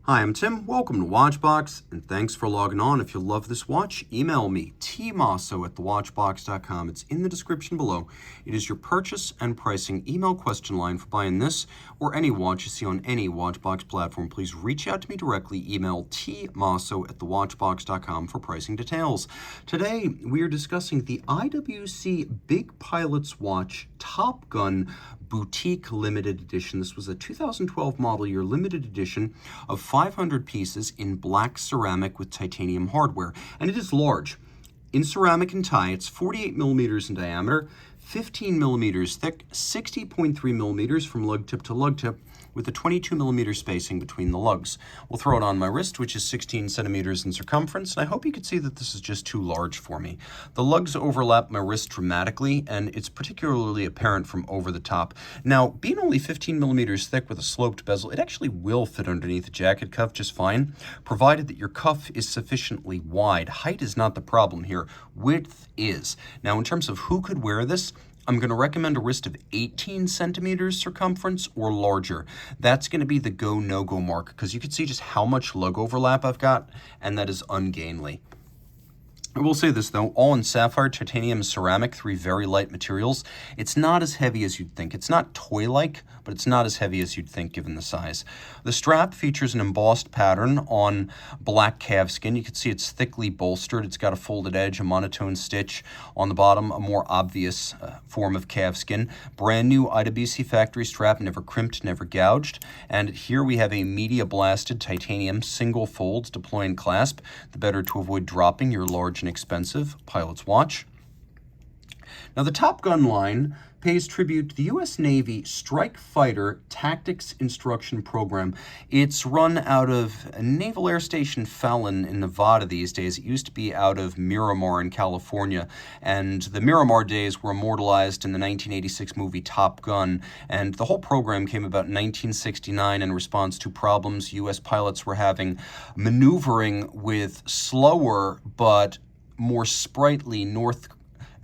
Hi, I'm Tim. Welcome to Watchbox, and thanks for logging on. If you love this watch, email me, tmosso@thewatchbox.com. It's in the description below. It is your purchase and pricing email question line for buying this or any watch you see on any Watchbox platform. Please reach out to me directly. Email tmosso@thewatchbox.com for pricing details. Today, we are discussing the IWC Big Pilot's Watch Top Gun Boutique Limited Edition. This was a 2012 model year limited edition of 500 pieces in black ceramic with titanium hardware, and it is large. In ceramic and tie, it's 48 millimeters in diameter, 15 millimeters thick, 60.3 millimeters from lug tip to lug tip, with a 22 millimeter spacing between the lugs. We'll throw it on my wrist, which is 16 centimeters in circumference, and I hope you can see that this is just too large for me. The lugs overlap my wrist dramatically, and it's particularly apparent from over the top. Now, being only 15 millimeters thick with a sloped bezel, it actually will fit underneath the jacket cuff just fine, provided that your cuff is sufficiently wide. Height is not the problem here, width is. Now, in terms of who could wear this, I'm going to recommend a wrist of 18 centimeters circumference or larger. That's going to be the go, no-go mark, because you can see just how much lug overlap I've got, and that is ungainly. I will say this though, all in sapphire, titanium, ceramic, three very light materials. It's not as heavy as you'd think. It's not toy-like, but it's not as heavy as you'd think given the size. The strap features an embossed pattern on black calfskin. You can see it's thickly bolstered. It's got a folded edge, a monotone stitch. On the bottom, a more obvious form of calfskin. Brand new IWC factory strap, never crimped, never gouged. And here we have a media blasted titanium single folds deploy and clasp, the better to avoid dropping your large and expensive pilot's watch. Now, the Top Gun line pays tribute to the U.S. Navy Strike Fighter Tactics Instruction Program. It's run out of Naval Air Station Fallon in Nevada these days. It used to be out of Miramar in California, and the Miramar days were immortalized in the 1986 movie Top Gun, and the whole program came about in 1969 in response to problems U.S. pilots were having maneuvering with slower but more sprightly North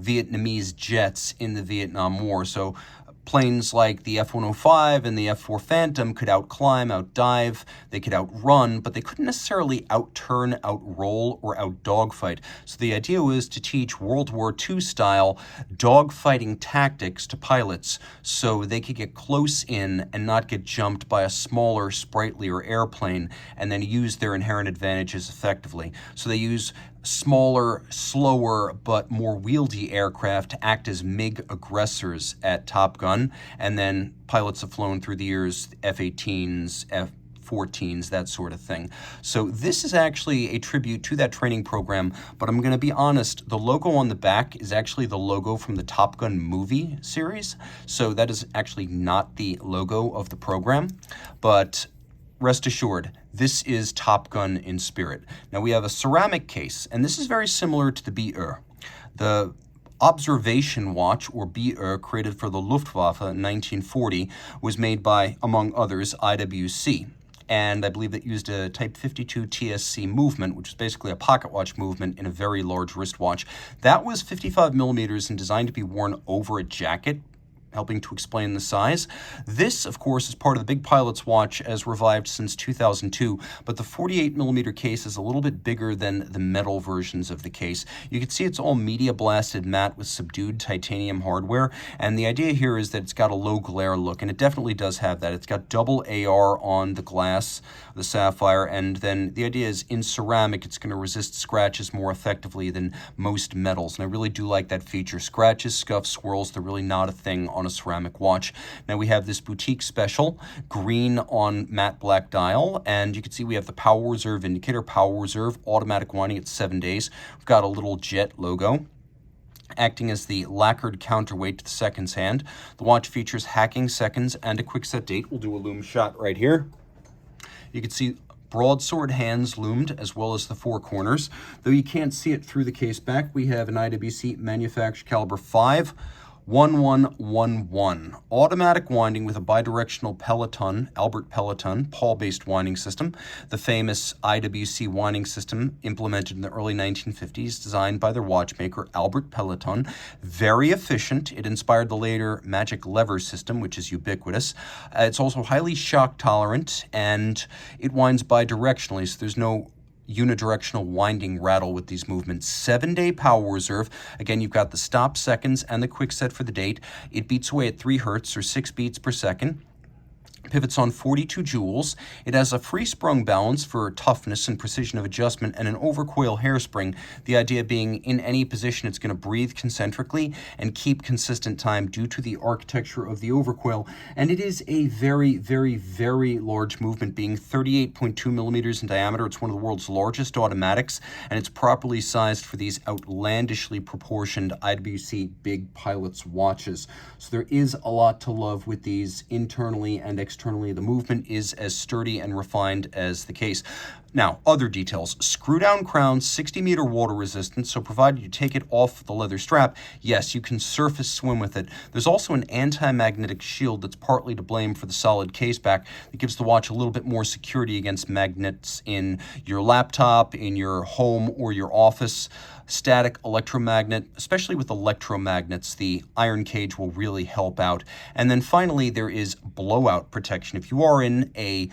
Vietnamese jets in the Vietnam War. So planes like the F-105 and the F-4 Phantom could outclimb, outdive, they could outrun, but they couldn't necessarily outturn, outroll, or outdogfight. So the idea was to teach World War II style dogfighting tactics to pilots so they could get close in and not get jumped by a smaller, sprightlier airplane and then use their inherent advantages effectively. So they use smaller, slower, but more wieldy aircraft to act as MiG aggressors at Top Gun, and then pilots have flown through the years F-18s, F-14s, that sort of thing. So this is actually a tribute to that training program, but I'm going to be honest, the logo on the back is actually the logo from the Top Gun movie series, so that is actually not the logo of the program, but rest assured, this is Top Gun in spirit. Now we have a ceramic case, and this is very similar to the BE. The observation watch, or BE, created for the Luftwaffe in 1940, was made by, among others, IWC. And I believe it used a Type 52 TSC movement, which is basically a pocket watch movement in a very large wristwatch. That was 55 millimeters and designed to be worn over a jacket, helping to explain the size. This, of course, is part of the Big Pilot's Watch as revived since 2002, but the 48 millimeter case is a little bit bigger than the metal versions of the case. You can see it's all media blasted matte with subdued titanium hardware, and the idea here is that it's got a low glare look, and it definitely does have that. It's got double AR on the glass, the sapphire, and then the idea is in ceramic, it's going to resist scratches more effectively than most metals, and I really do like that feature. Scratches, scuffs, swirls, they're really not a thing on a ceramic watch. Now we have this boutique special, green on matte black dial, and you can see we have the power reserve indicator, power reserve, automatic winding at 7 days. We've got a little jet logo acting as the lacquered counterweight to the seconds hand. The watch features hacking seconds and a quick set date. We'll do a loom shot right here. You can see broadsword hands loomed, as well as the four corners. Though you can't see it through the case back, we have an IWC manufactured caliber 5 1111. Automatic winding with a bidirectional Peloton, Albert Peloton, Paul-based winding system. The famous IWC winding system implemented in the early 1950s, designed by their watchmaker, Albert Peloton. Very efficient. It inspired the later magic lever system, which is ubiquitous. It's also highly shock tolerant, and it winds bidirectionally, so there's no unidirectional winding rattle with these movements. 7-day power reserve. Again, you've got the stop seconds and the quick set for the date. It beats away at 3 hertz or 6 beats per second. Pivots on 42 joules. It has a free sprung balance for toughness and precision of adjustment, and an overcoil hairspring. The idea being in any position it's going to breathe concentrically and keep consistent time due to the architecture of the overcoil. And it is a very, very, very large movement, being 38.2 millimeters in diameter. It's one of the world's largest automatics, and it's properly sized for these outlandishly proportioned IWC Big Pilots watches. So there is a lot to love with these internally and externally. The movement is as sturdy and refined as the case. Now, other details. Screw-down crown, 60-meter water resistance, so provided you take it off the leather strap, yes, you can surface swim with it. There's also an anti-magnetic shield that's partly to blame for the solid case back that gives the watch a little bit more security against magnets in your laptop, in your home, or your office. Static electromagnet, especially with electromagnets, the iron cage will really help out. And then finally, there is blowout protection. If you are in a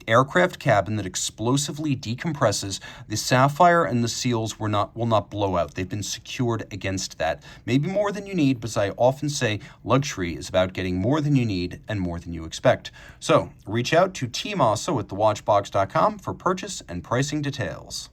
aircraft cabin that explosively decompresses, the sapphire and the seals will not blow out. They've been secured against that. Maybe more than you need, but as I often say, luxury is about getting more than you need and more than you expect. So reach out to Team Mosso at thewatchbox.com for purchase and pricing details.